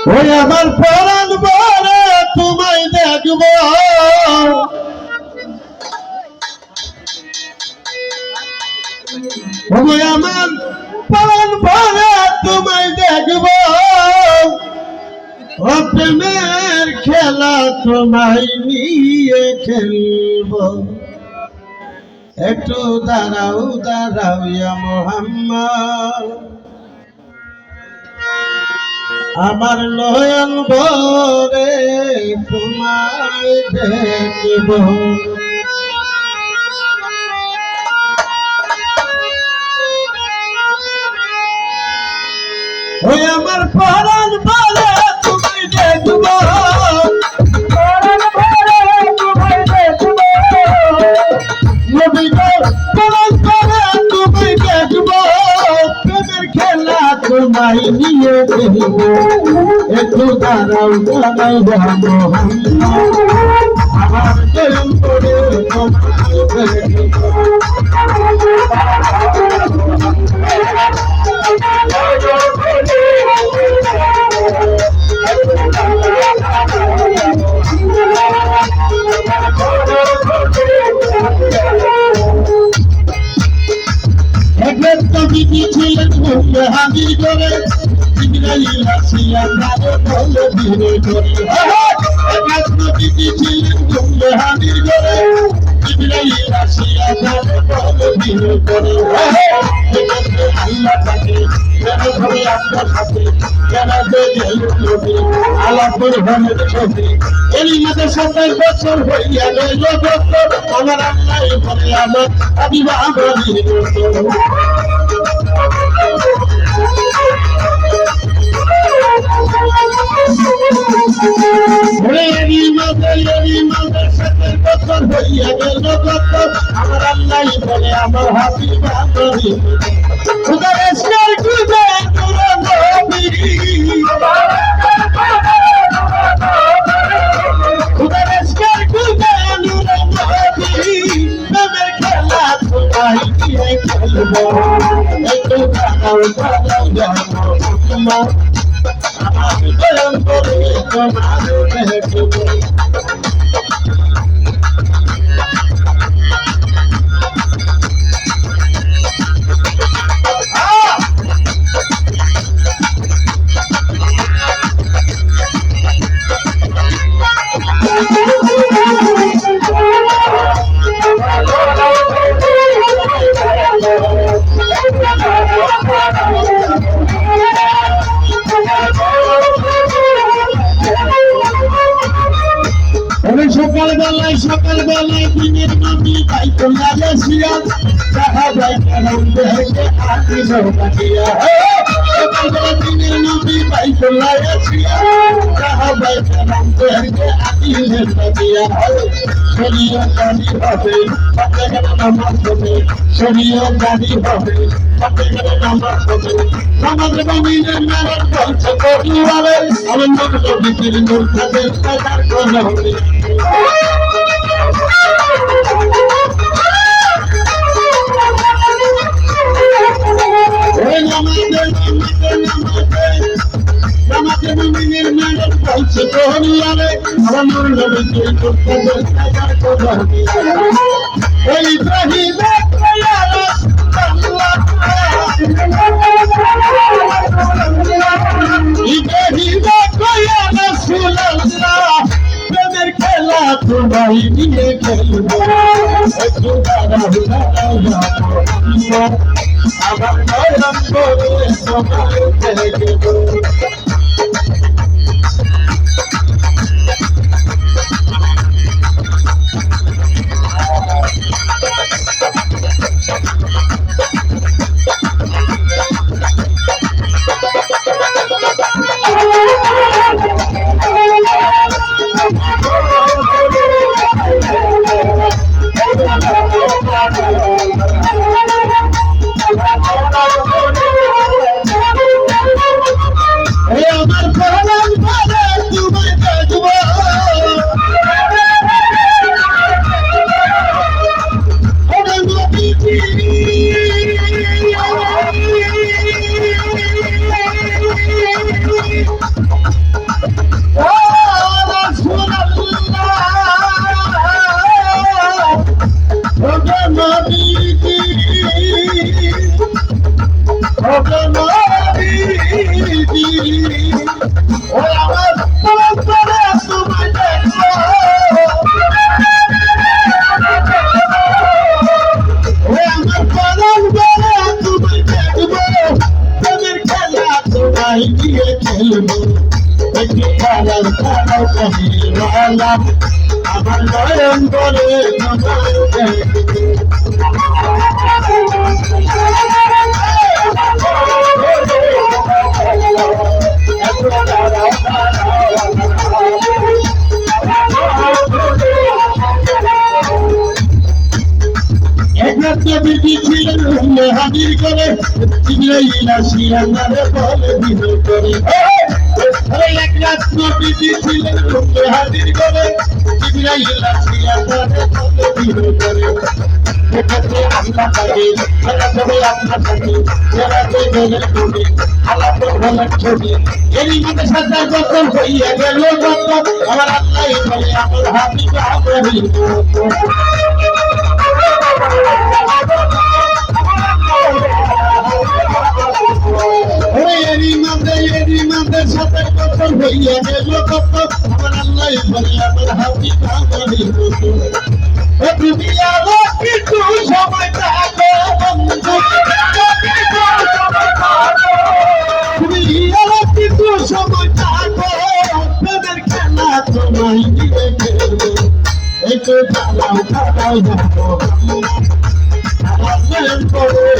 ওই আমার পরাণ বলে তোমায় দেখব ওই আমার পরাণ বলে তোমায় দেখব ও প্রেমের খেলা তোমায় নিয়ে খেলব একটু দাঁড়াও দাঁড়াও ইয়া মোহাম্মদ আমার নয়ন ভরে তোমায় দেখব ওই আমার পরাণ বলে তোমায় দেখব নবী গো পরাণ বলে তোমায় দেখব প্রেমের খেলা তোমায় নিয়ে খেলব একটু দাঁড়াও দাঁড়াও মোহাম্মদ আমার প্রেম করে তোমায় দেখব হাজির করে জিবরাইল আসিয়া তারে বলে ধীরে করে নবীজি ছিলেন ঘুমে হাজির করে জিবরাইল আসিয়া তারে বলে ধীরে করে আল্লাহ তাকে কেন ধরে আপনার সাথে কেন নবী আলাপুর হনের ছবি এরই মধ্যে 27 বছর হইয়া গেল আমার আল্লাহ বলে আমার আবিবা বলি বছর হইয়া গেল আমার আল্লাহ বলে আমার হাবিবা বলি খুদা এসকার খুদা খুদা এসকার খুদা প্রেমের খেলা তোমায় দিয়ে খেলব একটু দাঁড়াও দাঁড়াও আমার প্রেম করে তোমায় দেখব সকালবেলায় দিনের নবী বাইতুল্লাহ আসিয়া সাহাবায়ে কেরাম দেখে আকিল বাকিয়া সকালবেলা দিনের নবী বাইতুল্লাহ আসিয়া সাহাবায়ে কেরাম দেখে আকিল বাকিয়া শরীয়ত জারি হবে ফতেহের নামাজ হবে শরীয়ত জারি হবে ফতেহের নামাজ হবে নামাজ বানিয়ে মেরাজ বলছে করিওয়ালে আমার নবী পীর নূর তাদের কাদার কোন হবে আমাদের মুমিনের মেরাজ বলছে করিওয়ালে আমার নবী পীর নূর তাদের কাদার কোন হবে ওই ইব্রাহিম প্রেমের খেলা তোমায় নিয়ে খেলব একটু দাঁড়াও দাঁড়াও আমার নয়ন করে তোমায় দেখব তোমায় দিয়ে খেলবো একটু খেলার খেলাও কহিওয়ালা আমার নয়ন বলে বিধি ছিলেন হাজির করে শিয়ানারে বলে দিল করে এক রাত্র বিধি ছিলেন হাজির করে শিয়ানারে বলে দিল করে আল্লাহ পাবে আল্লাহ পাবে ছবি এরই মধ্যে সাথে যখন হইয়া গেল আমার আল্লাহ বলে আমার হাবিব এরিমাদের সাথে কখন হইয়া গেল আমার আল্লাহ বলে আমার হাবিব তুমি আরো কিছু সময় থাকো বন্ধু তুমি আরো কিছু সময় থাকো প্রেমের খেলা তোমায় দিয়ে খেলবো একটু দাঁড়াও দাঁড়াও যাবো আমার প্রেম করে